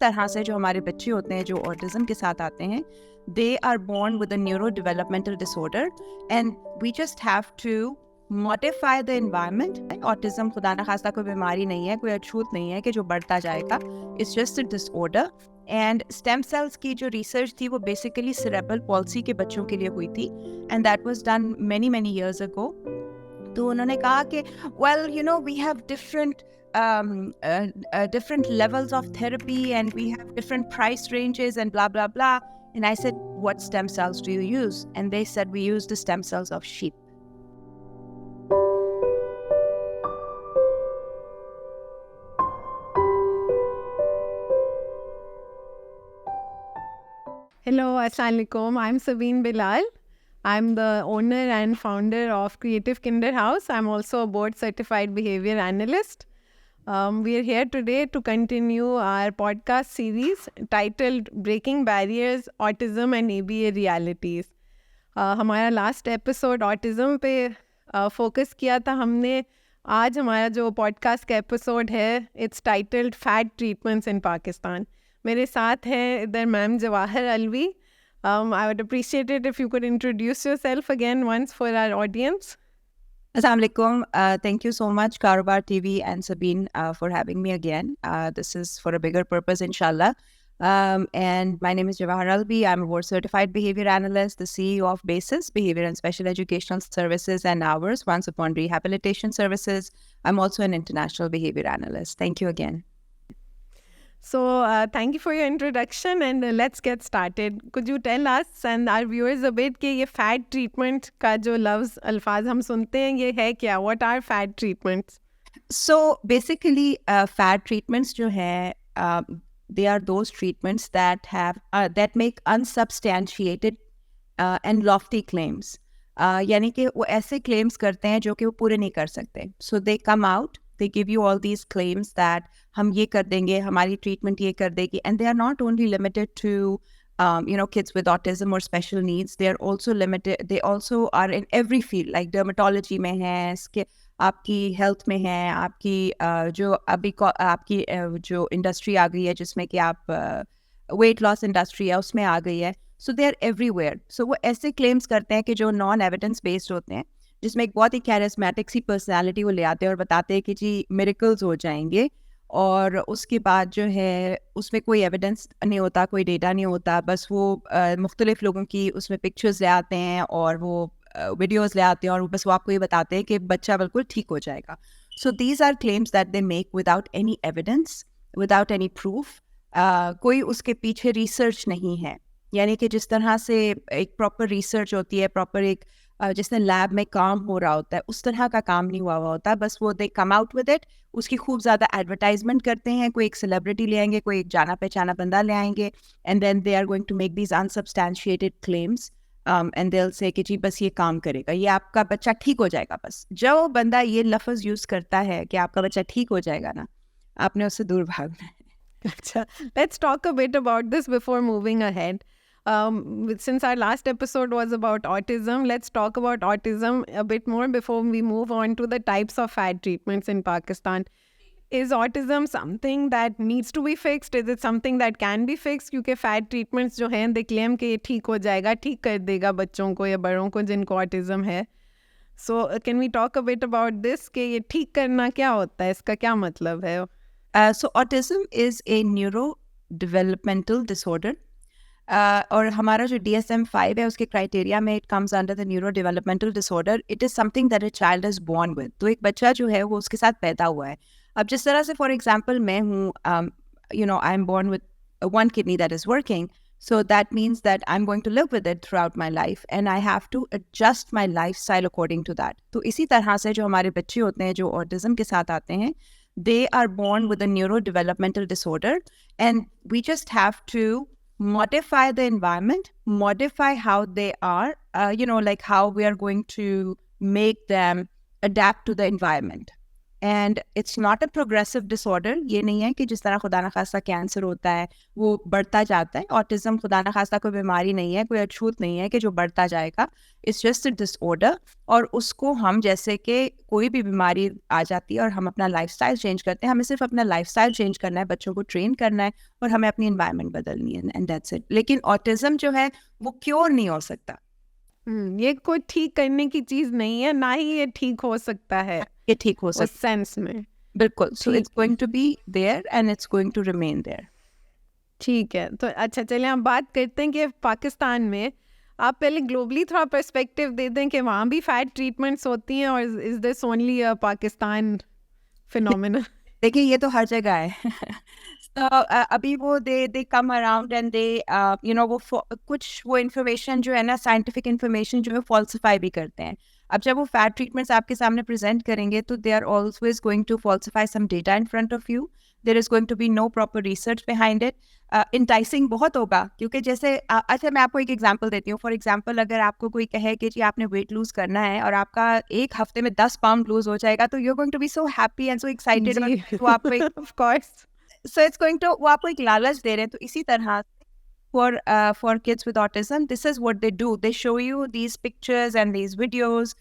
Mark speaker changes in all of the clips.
Speaker 1: तरह से जो हमारे बच्चे होते हैं जो ऑटिज्म के साथ आते हैं, they are born with a neurodevelopmental disorder and we just have to modify the environment. Autism खुदा ना खास्ता कोई बीमारी नहीं है, कोई अछूत नहीं है कि जो बढ़ता जाएगा. It's just a disorder. And stem cells की जो research थी वो basically cerebral palsy के बच्चों के लिए हुई थी and that was done many years ago. तो उन्होंने कहा कि well you know we have different levels of therapy and we have different price ranges and blah blah blah. And I said, what stem cells do you use? And they said, we use the stem cells of sheep.
Speaker 2: Hello, Assalamualaikum. I'm Sabeen Bilal. I'm the owner and founder of Creative Kinder House. I'm also a board certified behavior analyst. We are here today to continue our podcast series titled Breaking Barriers, Autism and ABA Realities. हमारा last episode autism पे focus किया था हमने. आज हमारा जो podcast का episode है it's titled fat treatments in Pakistan. मेरे साथ हैं इधर ma'am Jawahar Alvi. I would appreciate it if you could introduce yourself again once for our audience.
Speaker 1: Assalamu alaikum. Thank you so much, Karobar TV and Sabeen, for having me again. This is for a bigger purpose, inshallah. And my name is Jawahar Alvi. I'm a board certified behavior analyst, the CEO of BASIS, Behavior and Special Educational Services and Hours, Once Upon Rehabilitation Services. I'm also an international behavior analyst. Thank you again.
Speaker 2: So thank you for your introduction and let's get started. Could you tell us and our viewers a bit कि ये fat treatment का जो लफ्ज़ अल्फाज हम सुनते हैं ये है क्या? What are fat treatments?
Speaker 1: So basically fat treatments जो है they are those treatments that have that make unsubstantiated and lofty claims. यानी कि वो ऐसे claims करते हैं जो कि वो पूरे नहीं कर सकते. So they come out, they give you all these claims that हम ये कर देंगे, हमारी treatment ये कर देगी, and they are not only limited to kids with autism or special needs. They are also limited. They also are in every field, like dermatology में है, आपकी health में है, आपकी जो अभी आपकी जो industry आ गई है जिसमें कि आप weight loss industry है उसमें आ गई है. So they are everywhere. So वो ऐसे claims करते हैं कि जो non evidence based होते हैं, जिसमें एक बहुत ही charismatic सी personality वो ले आते हैं और बताते हैं कि जी miracles हो जाएंगे. और उसके बाद जो है उसमें कोई एविडेंस नहीं होता, कोई डेटा नहीं होता, बस वो मुख्तलिफ लोगों की उसमें पिक्चर्स ले आते हैं और वो वीडियोस ले आते हैं और बस वो आपको ये बताते हैं कि बच्चा बिल्कुल ठीक हो जाएगा. So these are claims that they make without any evidence, without any proof. कोई उसके पीछे रिसर्च नहीं है. यानी कि जिस तरह से एक प्रॉपर रिसर्च होती है, प्रॉपर एक जिसने लैब में काम हो रहा होता है, उस तरह का काम नहीं हुआ होता. बस वो दे कम आउट विद इट, उसकी खूब ज़्यादा एडवर्टाइजमेंट करते हैं. कोई एक सेलिब्रिटी ले आएंगे, कोई एक जाना पहचाना बंदा ले आएंगे, and then they are going to make these unsubstantiated claims and they will say कि जी बस ये काम करेगा, ये आपका बच्चा ठीक हो जाएगा. बस जब बंदा ये लफ्ज़ यूज़ करता है कि आपका बच्चा ठीक हो जाएगा ना, आपने उससे दूर भागना है.
Speaker 2: अच्छा, let's talk a bit about this before moving ahead. Since our last episode was about autism, let's talk about autism a bit more before we move on to the types of fat treatments in Pakistan. Is autism something that needs to be fixed? Is it something that can be fixed? क्योंकि fat treatments जो हैं they claim कि ये ठीक हो जाएगा, ठीक कर देगा बच्चों को या बड़ों को जिनको autism है. So can we talk a bit about this कि ये ठीक करना क्या होता है, इसका क्या मतलब है?
Speaker 1: So autism is a neurodevelopmental disorder. और हमारा जो DSM-5 है उसके क्राइटेरिया में it comes under the neuro developmental disorder. It is something that a child is born with. तो एक बच्चा जो है वो उसके साथ पैदा हुआ है. अब जिस तरह से फॉर एग्जांपल मैं हूँ, I am born with one kidney that is working, so that means that I'm going to live with it throughout my life and I have to adjust my lifestyle according to that. तो इसी तरह से जो हमारे बच्चे होते हैं जो ऑटिज्म के साथ आते हैं, they are born with a neurodevelopmental disorder and we just have to modify the environment, modify how they are, like how we are going to make them adapt to the environment. And it's not a progressive disorder. ये नहीं है कि जिस तरह खुदा न खास्ता cancer होता है वो बढ़ता जाता है. ऑटिज्म खुदा न खास्ता कोई बीमारी नहीं है, कोई अछूत नहीं है कि जो बढ़ता जाएगा. It's just a disorder. और उसको हम जैसे कि कोई भी बीमारी आ जाती है और हम अपना लाइफस्टाइल चेंज करते हैं, हमें सिर्फ अपना लाइफस्टाइल चेंज करना है, बच्चों को ट्रेन करना है और हमें अपनी एनवायरनमेंट बदलनी है, एंड दैट्स इट. लेकिन ऑटिज्म जो है वो क्योर नहीं हो सकता.
Speaker 2: ये कोई ठीक करने की चीज नहीं है, ना ही ये ठीक हो सकता है
Speaker 1: ये ठीक हो
Speaker 2: उस
Speaker 1: सकता
Speaker 2: सेंस में.
Speaker 1: बिल्कुल. सो
Speaker 2: ठीक
Speaker 1: it's going to be there and it's going to remain there.
Speaker 2: ठीक है. तो अच्छा, चलिए हम बात करते हैं कि पाकिस्तान में, आप पहले ग्लोबली थोड़ा पर्सपेक्टिव दे दें कि वहाँ भी फैट ट्रीटमेंट्स होती हैं, और is this only a Pakistan phenomena?
Speaker 1: देखिए ये तो हर जगह है. So, अभी वो दे कम अराउंड एंड दे वो कुछ वो इन्फॉर्मेशन जो है ना, साइंटिफिक इन्फॉर्मेशन जो है फॉल्सिफाई भी करते हैं. अब जब वो फैट ट्रीटमेंट्स आपके सामने प्रेजेंट करेंगे तो they are always going to falsify some data in front of you. There is going to be no proper research behind it. Enticing बहुत होगा क्योंकि जैसे अच्छा मैं आपको एक एग्जांपल देती हूँ. फॉर एग्जांपल अगर आपको कोई कहे कि जी आपने वेट लूज करना है और आपका एक हफ्ते में 10 पाउंड लूज हो जाएगा, तो you are going to be so happy and so excited.
Speaker 2: जी,
Speaker 1: वो आपको एक
Speaker 2: of course.
Speaker 1: So it's going to वो आपको एक लालच दे रहे हैं. तो इसी तरह for kids with autism, this is what they do. They show you these pictures and these videos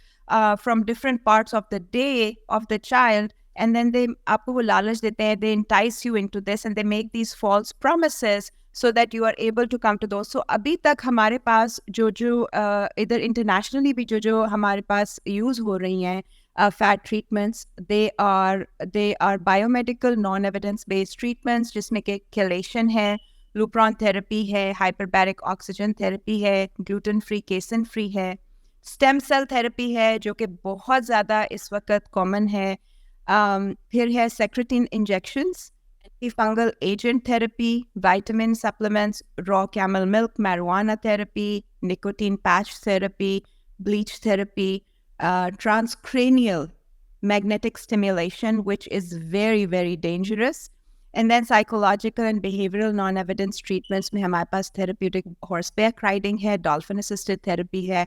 Speaker 1: from different parts of the day of the child, and then they आपको वो लालच देते हैं. They entice you into this and they make these false promises so that you are able to come to those. So अभी तक हमारे पास जो इधर इंटरनेशनली भी जो हमारे पास यूज हो रही हैं fat treatments, they are biomedical non evidence based treatments जिसमें कि chelation है, लुप्रॉन थेरेपी है, हाइपरबैरिक ऑक्सीजन थेरेपी है, ग्लूटेन फ्री केसन फ्री है, स्टेम सेल थेरेपी है जो कि बहुत ज़्यादा इस वक्त कॉमन है. फिर है secretin injections, anti fungal agent therapy, vitamin supplements, raw camel milk marijuana therapy, nicotine patch therapy, bleach therapy, transcranial magnetic stimulation, which is very, very dangerous. And then psychological and behavioral non-evidence treatments में हमारे पास therapeutic horseback riding है, dolphin assisted therapy है,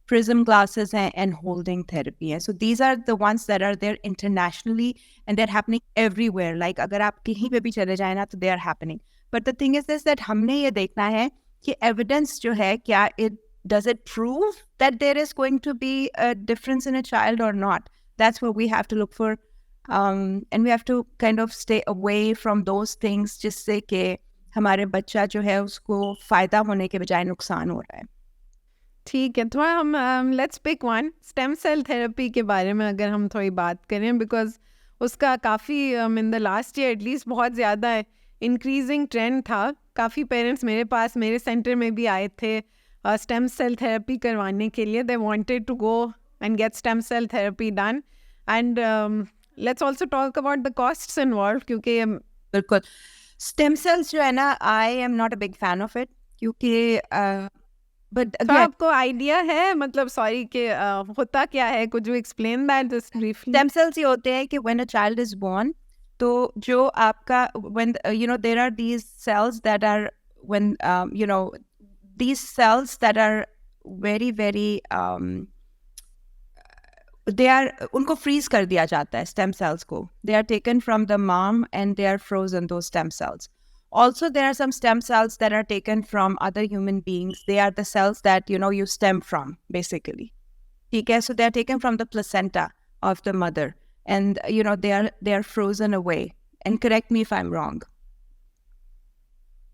Speaker 1: prism glasses हैं, and holding therapy है. So these are the ones that are there internationally and they're happening everywhere. Like अगर आप कहीं पे भी चले जाए ना तो they are happening. But the thing is this, that हमने ये देखना है कि evidence जो है क्या does it prove that there is going to be a difference in a child or not? That's what we have to look for. And we have to kind of stay away from those things जिससे कि हमारे बच्चा जो है उसको फ़ायदा होने के बजाय नुकसान हो रहा है.
Speaker 2: ठीक है. थोड़ा हम let's pick one, stem cell therapy के बारे में अगर हम थोड़ी बात करें, बिकॉज उसका काफ़ी in the last year at least बहुत ज़्यादा इंक्रीजिंग ट्रेंड था. काफ़ी पेरेंट्स मेरे पास मेरे सेंटर में भी आए थे स्टेम सेल थेरेपी करवाने के लिए. They wanted to go and get stem cell therapy done. And let's also talk about the costs involve, क्योंकि
Speaker 1: बिल्कुल स्टेम सेल्स जो है ना, I am not a big fan of it क्योंकि but
Speaker 2: तो आपको आइडिया है, मतलब सॉरी कि होता क्या है? Could you explain that just briefly?
Speaker 1: Stem cells ये होते हैं कि when a child is born, तो जो आपका when there are these cells that are when these cells that are very very उनको फ्रीज कर दिया जाता है स्टेम सेल्स को. They are taken from the mom and they are frozen though stem cells. Also, there are some stem cells that are taken from other human beings. They are the cells that you stem from, basically. Okay, so they are taken from the placenta of the mother, and they are frozen away. And correct me if I'm wrong.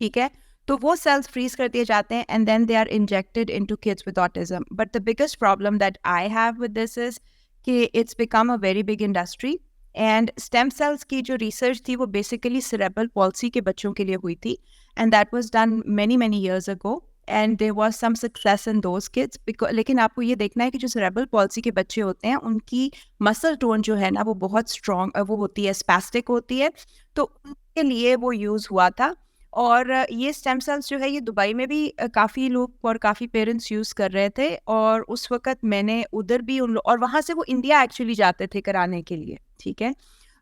Speaker 1: Okay, तो वो cells freeze कर दिए जाते हैं and then they are injected into kids with autism. But the biggest problem that I have with this is कि it's become a very big industry. And stem cells की जो research थी वो basically cerebral palsy के बच्चों के लिए हुई थी, and that was done many years ago, and there was some success in those kids. लेकिन आपको ये देखना है कि जो सेरेब्रल पॉल्सी के बच्चे होते हैं उनकी मसल टोन जो है ना वो बहुत स्ट्रॉन्ग वो होती है, स्पैस्टिक होती है, तो उनके लिए वो यूज़ हुआ था. और ये स्टेम सेल्स जो है ये दुबई में भी काफ़ी लोग और काफ़ी पेरेंट्स यूज़ कर रहे थे, और उस वक़्त मैंने उधर भी और वहाँ से वो इंडिया एक्चुअली जाते थे कराने के लिए. ठीक है,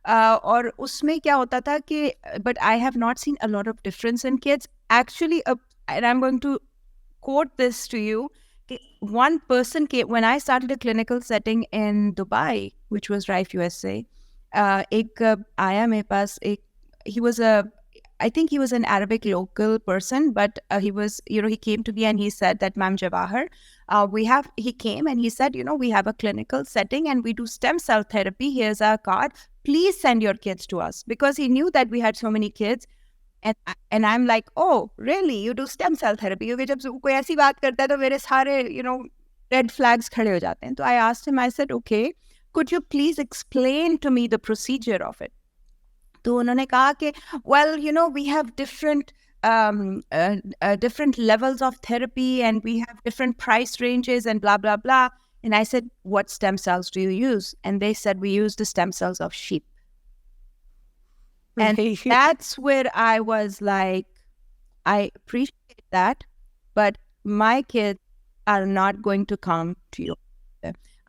Speaker 1: और उसमें क्या होता था कि but I have not seen a lot of difference in kids actually. And I am going to quote this to you. One person came when I started a clinical setting in Dubai, which was Rife, USA. एक आया मेरे पास एक, he was a, I think he was an Arabic local person, but he was, he came to me and he said that, Ma'am Jawahar, he came and he said, we have a clinical setting and we do stem cell therapy. Here's our card. Please send your kids to us, because he knew that we had so many kids. And I'm like, oh, really? You do stem cell therapy? क्योंकि जब कोई ऐसी बात करता है तो मेरे सारे, red flags खड़े हो जाते हैं. So I asked him, I said, okay, could you please explain to me the procedure of it? तो उन्होंने कहा कि, well, we have different different levels of therapy and we have different price ranges and blah, blah, blah. And I said, what stem cells do you use? And they said, we use the stem cells of sheep. And that's where I was like, I appreciate that, but my kids are not going to come to you.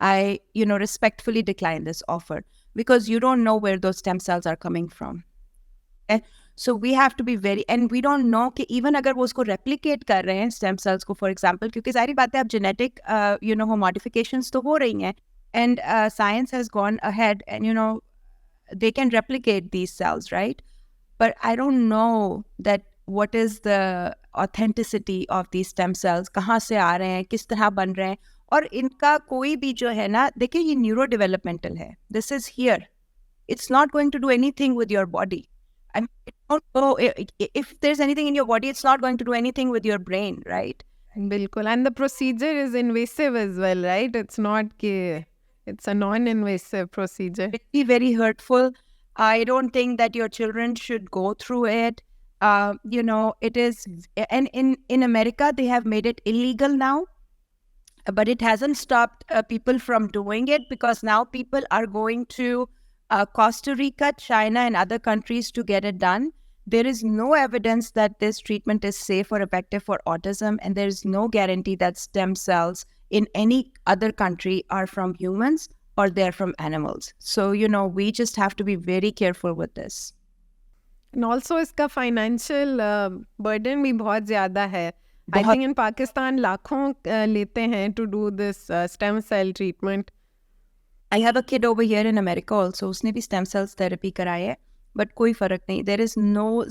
Speaker 1: I, respectfully decline this offer, because you don't know where those stem cells are coming from. Okay? So we have to be very, and we don't know कि even अगर वो उसको replicate कर रहे हैं stem cells को, for example, क्योंकि सारी बातें अब genetic, modifications तो हो रही हैं, and science has gone ahead and, they can replicate these cells, right? But I don't know that what is the authenticity of these stem cells, कहाँ से आ रहे हैं, किस तरह बन रहे हैं, और इनका कोई भी जो है ना, देखिए ये न्यूरोडेवलपमेंटल है. This is here. It's not going to do anything with your body. I mean, if there's anything in your body, it's not going to do anything with your brain, right?
Speaker 2: Bilkul. And the procedure is invasive as well, right? It's not it's a non-invasive procedure.
Speaker 1: It'd be very hurtful. I don't think that your children should go through it. It is, and in America, they have made it illegal now, but it hasn't stopped people from doing it, because now people are going to Costa Rica, China, and other countries to get it done. There is no evidence that this treatment is safe or effective for autism, and there is no guarantee that stem cells in any other country are from humans or they're from animals. So, we just have to be very careful with this.
Speaker 2: And also, iska financial burden bhi bahut zyada hai. I think in Pakistan, lakhon lete hain to do this stem cell treatment.
Speaker 1: I have a kid over here in America also. उसने भी stem cells therapy कराई है, but कोई फर्क नहीं. There is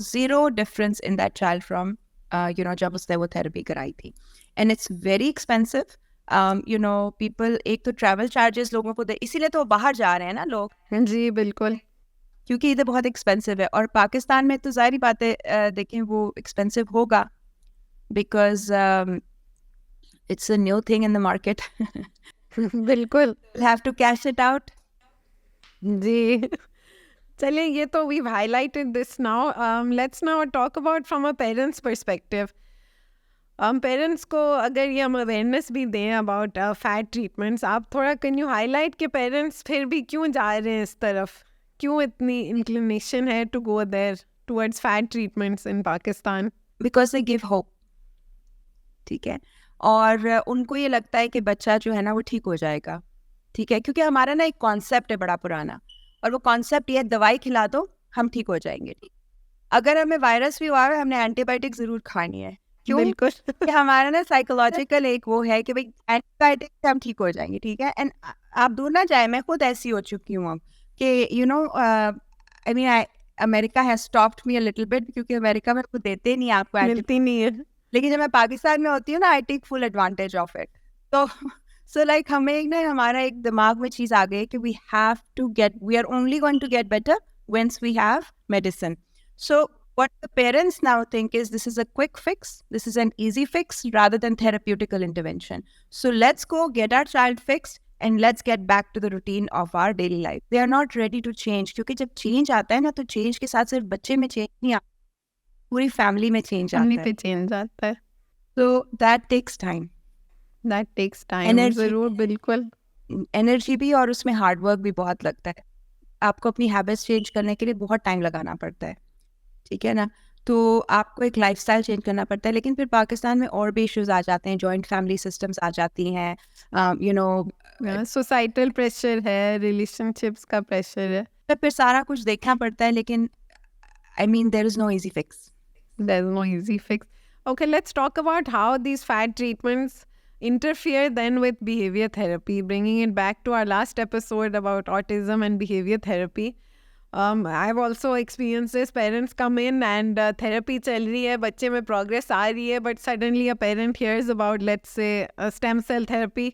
Speaker 1: zero difference in that child from, जब उसने वो therapy कराई थी. And it's very expensive. People, एक तो travel charges लोगों को दे, इसीलिए तो बाहर जा रहे हैं ना लोग.
Speaker 2: जी बिल्कुल.
Speaker 1: क्योंकि इधर बहुत expensive है, और पाकिस्तान में तो जाहिर बात है, देखें वो expensive होगा, because it's a new thing in the market.
Speaker 2: बिल्कुल.
Speaker 1: We'll have to cash it out.
Speaker 2: जी. चलिए, ये तो we've highlighted this now. Let's now talk about from a parent's perspective. Parents को अगर ये हम अवेयरनेस भी दें अबाउट फैट ट्रीटमेंट्स, आप थोड़ा कैन यू हाईलाइट कि पेरेंट्स फिर भी क्यों जा रहे हैं इस तरफ, क्यों इतनी इंक्लिनेशन है to go there towards fat treatments in Pakistan?
Speaker 1: Because they give hope. ठीक है, और उनको ये लगता है कि बच्चा जो है ना वो ठीक हो जाएगा. ठीक है, क्योंकि हमारा ना एक कॉन्सेप्ट है बड़ा पुराना, और वो कॉन्सेप्ट ये, दवाई खिला दो हम ठीक हो जाएंगे. ठीक, अगर हमें वायरस भी हुआ है हमने एंटीबायोटिक जरूर खानी है. क्यों? बिल्कुल. हमारा ना साइकोलॉजिकल एक वो है कि भाई एंटीबायोटिक से हम ठीक हो जाएंगे. ठीक है, एंड आप दूर ना जाए, मैं खुद ऐसी हो चुकी हूँ अब कि I mean America has stopped me a little bit, क्योंकि अमेरिका में वो देते नहीं, आपको
Speaker 2: मिलती नहीं है.
Speaker 1: लेकिन जब मैं पाकिस्तान में होती हूँ ना, I take full advantage of it. तो सो लाइक हमें एक ना हमारा एक दिमाग में चीज़ आ गई कि we are only going to get better once we have medicine. So what the parents now think is, this is a quick fix, this is an easy fix rather than therapeutical intervention. So let's go get our child fixed and let's get back to the routine of our daily life. They are not ready to change, क्योंकि जब change आता है ना, तो change के साथ सिर्फ बच्चे में change नहीं आता, पूरी family में change आता है. So that takes time.
Speaker 2: ज़रूर, बिल्कुल.
Speaker 1: Energy भी, और उसमें hard work भी बहुत लगता है. आपको अपनी habits change करने के लिए बहुत time लगाना पड़ता है. ठीक है ना, तो आपको एक लाइफस्टाइल चेंज करना पड़ता है. लेकिन फिर पाकिस्तान में और भी इश्यूज आ जाते हैं, जॉइंट फैमिली सिस्टम्स आ जाती हैं,
Speaker 2: सोसाइटल प्रेशर है, रिलेशनशिप्स का प्रेशर है,
Speaker 1: तो फिर सारा कुछ देखना पड़ता है. लेकिन I mean there is no easy fix.
Speaker 2: Okay, let's talk about how these fat treatments interfere then with behavior therapy. Bringing it back to our last episode about autism and behavior therapy. I've also experienced this. Parents come in and therapy चल रही है, बच्चे में progress आ रही है, but suddenly a parent hears about, let's say, a stem cell therapy.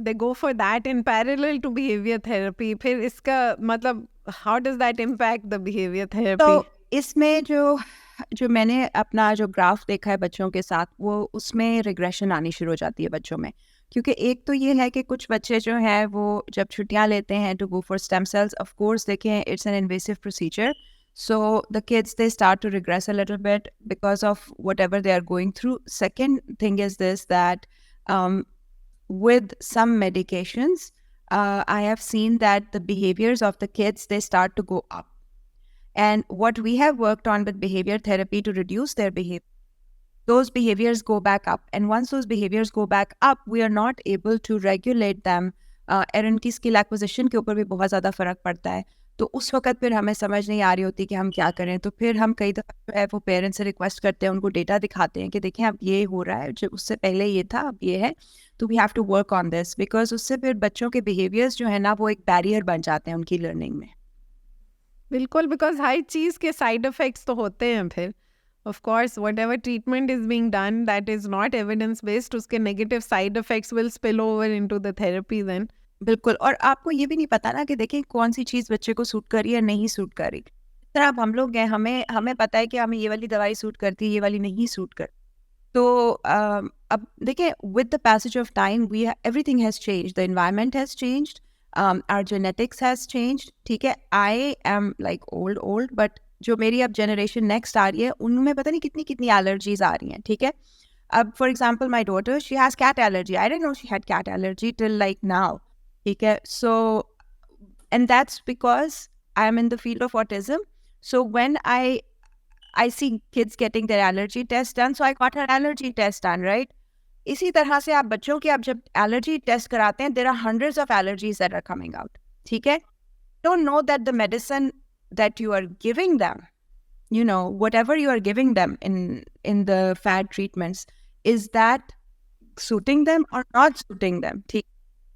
Speaker 2: They go for that in parallel to behavior therapy. फिर इसका मतलब, how does that impact the behavior therapy?
Speaker 1: तो इसमें जो मैंने अपना जो ग्राफ देखा है बच्चों के साथ, वो उसमें रिग्रेशन आनी शुरू हो जाती है बच्चों में. क्योंकि एक तो ये है कि कुछ बच्चे जो हैं वो जब छुट्टियां लेते हैं to go for stem cells, of course देखें it's an invasive procedure, so the kids they start to regress a little bit because of whatever they are going through. Second thing is this that with some medications, I have seen that the behaviors of the kids, they start to go up. And what we have worked on with behavior therapy to reduce their behavior, those behaviors go back up. And once those behaviors go back up, we are not able to regulate them. और उनकी skill acquisition के ऊपर भी बहुत ज़्यादा फ़र्क पड़ता है. तो उस वक्त फिर हमें समझ नहीं आ रही होती कि हम क्या करें. तो फिर हम कई दफ़ा जो है वो पेरेंट्स से रिक्वेस्ट करते हैं, उनको डेटा दिखाते हैं कि देखें अब ये हो रहा है, जो उससे पहले ये था अब ये है, तो we have to work on this. Because उससे फिर बच्चों के बिहेवियर्स जो है ना वो एक बैरियर बन जाते हैं उनकी लर्निंग में.
Speaker 2: बिल्कुल, बिकॉज हर चीज़ के साइड इफ़ेक्ट्स तो होते हैं. फिर of course whatever treatment is being done that is not evidence based, उसके negative side effects will spill over into the therapy then.
Speaker 1: बिल्कुल. और आपको ये भी नहीं पता ना कि देखिए कौन सी चीज़ बच्चे को सूट कर रही है नहीं सूट कर रही. इस तरह अब हम लोग हैं, हमें पता है कि हमें ये वाली दवाई सूट करती है, ये वाली नहीं सूट कर. तो अब देखिए with the passage of time we everything has changed, the environment has changed, our genetics has changed. ठीक है, I am like old but जो मेरी अब जनरेशन नेक्स्ट आ रही है उनमें पता नहीं कितनी कितनी एलर्जीज आ रही हैं. ठीक है, अब for example my daughter, she has cat allergy. I didn't know she had cat allergy till like now. ठीक है, so and that's because I am in the field of autism. So when I see kids getting their allergy test done, so I got her allergy test done, right? इसी तरह से आप बच्चों के आप जब allergy test कराते हैं, there are hundreds of allergies that are coming out. ठीक है, don't know that the medicine that you are giving them, you know, whatever you are giving them in the fad treatments, is that suiting them or not suiting them. ठीक,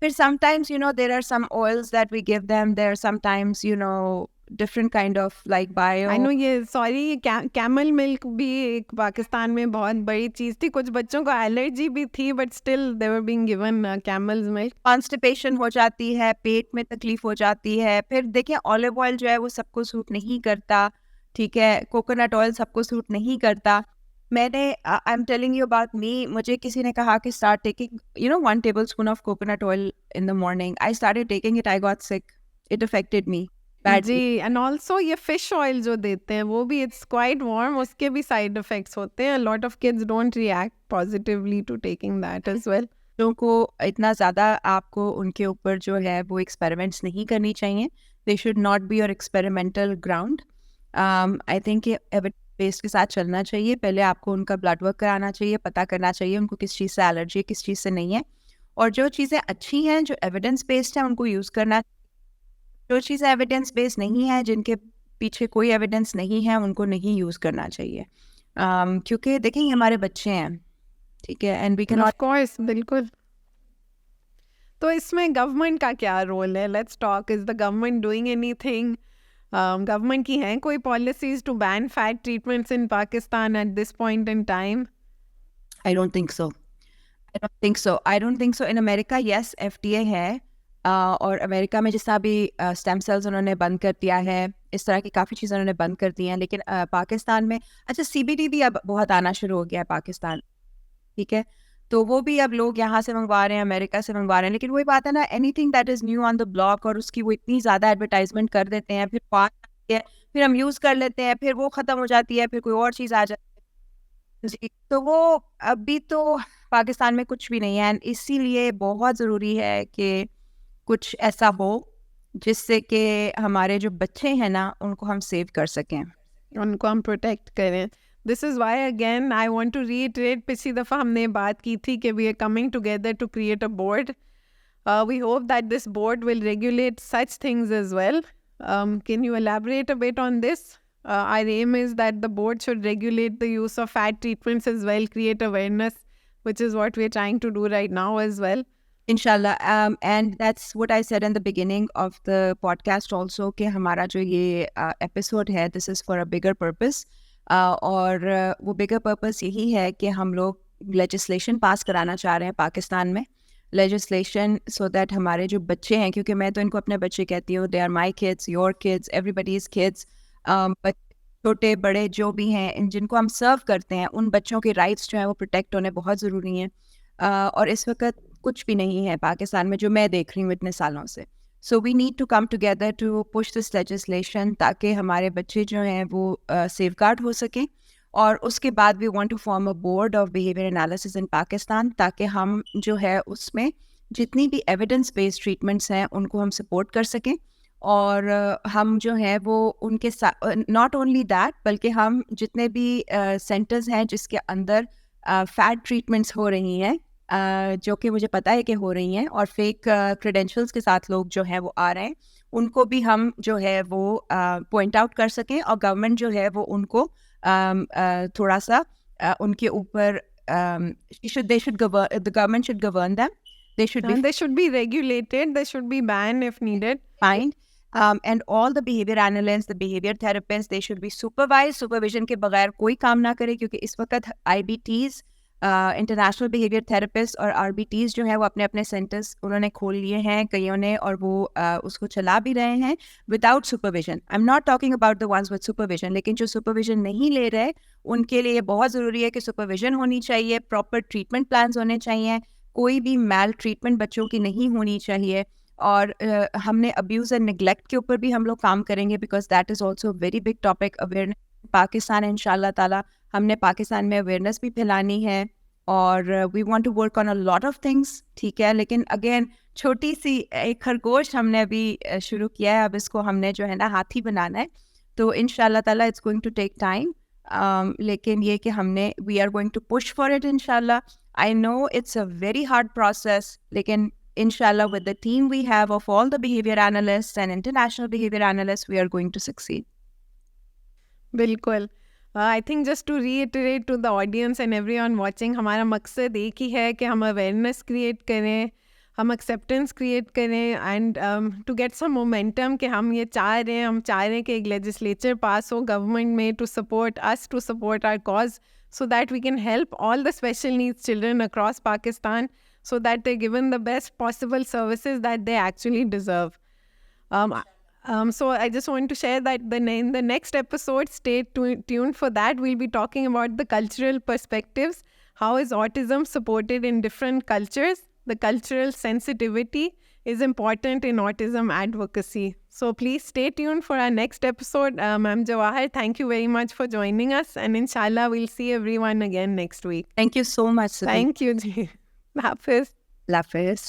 Speaker 1: फिर sometimes, you know, there are some oils that we give them. There are sometimes, you know, different kind of like bio.
Speaker 2: I know ये camel milk भी एक पाकिस्तान में बहुत बड़ी चीज़ थी. कुछ बच्चों को एलर्जी भी थी but still they were being given camel's milk.
Speaker 1: Constipation हो जाती है, पेट में तकलीफ हो जाती है. फिर देखिए ऑलिव ऑयल जो है वो सबको सूट नहीं करता. ठीक है, कोकोनट ऑयल सबको सूट नहीं करता. मैंने I am telling you about me, मुझे किसी ने कहा कि start taking, you know, 1 tablespoon of coconut oil in the morning. I started taking it, I got sick, it affected me.
Speaker 2: जी, एंड ऑल्सो ये फिश ऑयल जो देते हैं वो भी इट्स क्वाइट वार्म, उसके भी साइड इफेक्ट्स होते हैं. Lot of kids don't react positively to taking that as well.
Speaker 1: बच्चों को इतना ज़्यादा आपको उनके ऊपर जो है वो एक्सपेरिमेंट्स नहीं करनी चाहिए. They should not be your experimental ground. I think evidence based के साथ चलना चाहिए. पहले आपको उनका ब्लड वर्क कराना चाहिए, पता करना चाहिए उनको किस चीज़ से एलर्जी है, किस चीज़ से नहीं है. और जो चीज़ें अच्छी हैं, जो एविडेंस बेस्ड हैं, उनको यूज़ करना. जो चीज़ें एविडेंस बेस्ड नहीं है, जिनके पीछे कोई एविडेंस नहीं है, उनको नहीं यूज़ करना चाहिए. क्योंकि देखें ये हमारे बच्चे हैं. ठीक है, and we can
Speaker 2: of course. बिल्कुल. तो इसमें गवर्नमेंट का क्या रोल है? Let's talk. Is the government doing anything? Government की हैं कोई policies to ban fad treatments in Pakistan at this point in time?
Speaker 1: I don't think so. I don't think so. In America, yes, FDA है. और America में जिस तरह भी stem cells उन्होंने बंद कर दिया है, इस तरह की काफ़ी चीज़ें उन्होंने बंद कर दी हैं. लेकिन पाकिस्तान में अच्छा CBD भी अब बहुत आना शुरू हो गया है पाकिस्तान. ठीक है, तो वो भी अब लोग यहाँ से मंगवा रहे हैं, अमेरिका से मंगवा रहे हैं. लेकिन वही बात है ना, anything that is new on the block, और उसकी वो इतनी ज़्यादा एडवर्टाइजमेंट कर देते हैं, फिर पास आती है, फिर हम यूज़ कर लेते हैं, फिर वो ख़त्म हो जाती है, फिर कोई और चीज़ आ जाती है. तो वो अभी तो पाकिस्तान में कुछ भी नहीं है. एंड इसीलिए बहुत ज़रूरी है कि कुछ ऐसा हो जिससे कि हमारे जो बच्चे हैं ना उनको हम सेव कर सकें,
Speaker 2: उनको हम प्रोटेक्ट करें. This is why again I want to reiterate, पिछली दफ़ा हमने बात की थी कि we are coming together to create a board. We hope that this board will regulate such things as well. Can you elaborate a bit on this? Our aim is that the board should regulate the use of fat treatments as well, create awareness which is what we're trying to do right now as well.
Speaker 1: Inshallah. And that's what I said in the beginning of the podcast also, कि हमारा जो ये episode है, this is for a bigger purpose. और वो bigger purpose यही है कि हम लोग legislation pass कराना चाह रहे हैं पाकिस्तान में. Legislation so that हमारे जो बच्चे हैं, क्योंकि मैं तो इनको अपने बच्चे कहती हूँ, they are my kids, your kids, everybody's kids. But छोटे बड़े जो भी हैं, जिनको हम सर्व करते हैं, उन बच्चों के राइट्स जो हैं वो प्रोटेक्ट होने बहुत ज़रूरी हैं. और इस वक्त कुछ भी नहीं है पाकिस्तान में जो मैं देख रही हूँ इतने सालों से. So we need to come together to push this legislation ताकि हमारे बच्चे जो हैं वो सेफ गार्ड हो सकें. और उसके बाद we want to form a board of behaviour analysis in Pakistan, ताकि हम जो है उसमें जितनी भी एविडेंस बेस्ड ट्रीटमेंट्स हैं उनको हम सपोर्ट कर सकें. और हम जो है वो उनके साथ नॉट ओनली दैट, बल्कि हम जितने भी सेंटर्स हैं जिसके अंदर फैट ट्रीटमेंट्स हो रही हैं, जो कि मुझे पता है कि हो रही हैं, और फेक क्रेडेंशियल्स के साथ लोग जो है वो आ रहे हैं, उनको भी हम जो है वो पॉइंट आउट कर सकें. और गवर्नमेंट जो है वो उनको थोड़ा सा उनके ऊपर the government should govern them. They
Speaker 2: should be regulated. They should be banned if needed.
Speaker 1: Fine. And all the behavior analysts, the behavior therapists, they should be supervised. Supervision के बगैर कोई काम ना करे, क्योंकि इस वक्त IBTs, इंटरनेशनल बिहेवियर थेरेपिस्ट और RBTs जो है वो अपने अपने सेंटर्स उन्होंने खोल लिए हैं कईयों ने, और वो उसको चला भी रहे हैं without supervision. I am not talking about the ones with supervision, लेकिन जो सुपरविजन नहीं ले रहे उनके लिए बहुत ज़रूरी है कि सुपरविजन होनी चाहिए, प्रॉपर ट्रीटमेंट प्लान्स होने चाहिए, कोई भी मैल ट्रीटमेंट बच्चों की नहीं होनी चाहिए. और हमने अब्यूज़ एंड निगलेक्ट के ऊपर भी हम लोग काम करेंगे, because that is also very big topic. Awareness Pakistan इंशाल्लाह ताला हमने पाकिस्तान में अवेयरनेस भी फैलानी है, और we want to work on a lot of things. ठीक है, लेकिन अगेन छोटी सी एक खरगोश हमने अभी शुरू किया है, अब इसको हमने जो है ना हाथी बनाना है. तो इंशाल्लाह ताला it's going to take time, लेकिन ये कि हमने we are going to push for it इंशाल्लाह. I know it's a very hard process, लेकिन inshallah with the team we have of all the behavior analysts and international behavior analysts, we are going to succeed.
Speaker 2: बिल्कुल. I think just to reiterate to the audience and everyone watching, हमारा मकसद एक ही है कि हम awareness create करें, हम acceptance create करें, and to get some momentum कि हम ये चाह रहे हैं कि एक legislature pass हो government में to support us, to support our cause, so that we can help all the special needs children across Pakistan, so that they're given the best possible services that they actually deserve. So I just want to share that in the next episode, stay tuned for that. We'll be talking about the cultural perspectives. How is autism supported in different cultures? The cultural sensitivity is important in autism advocacy. So please stay tuned for our next episode. Ma'am Jawahar, thank you very much for joining us. And inshallah, we'll see everyone again next week.
Speaker 1: Thank you so much, Sabeen.
Speaker 2: Thank you, ji. Hafiz.
Speaker 1: Hafiz.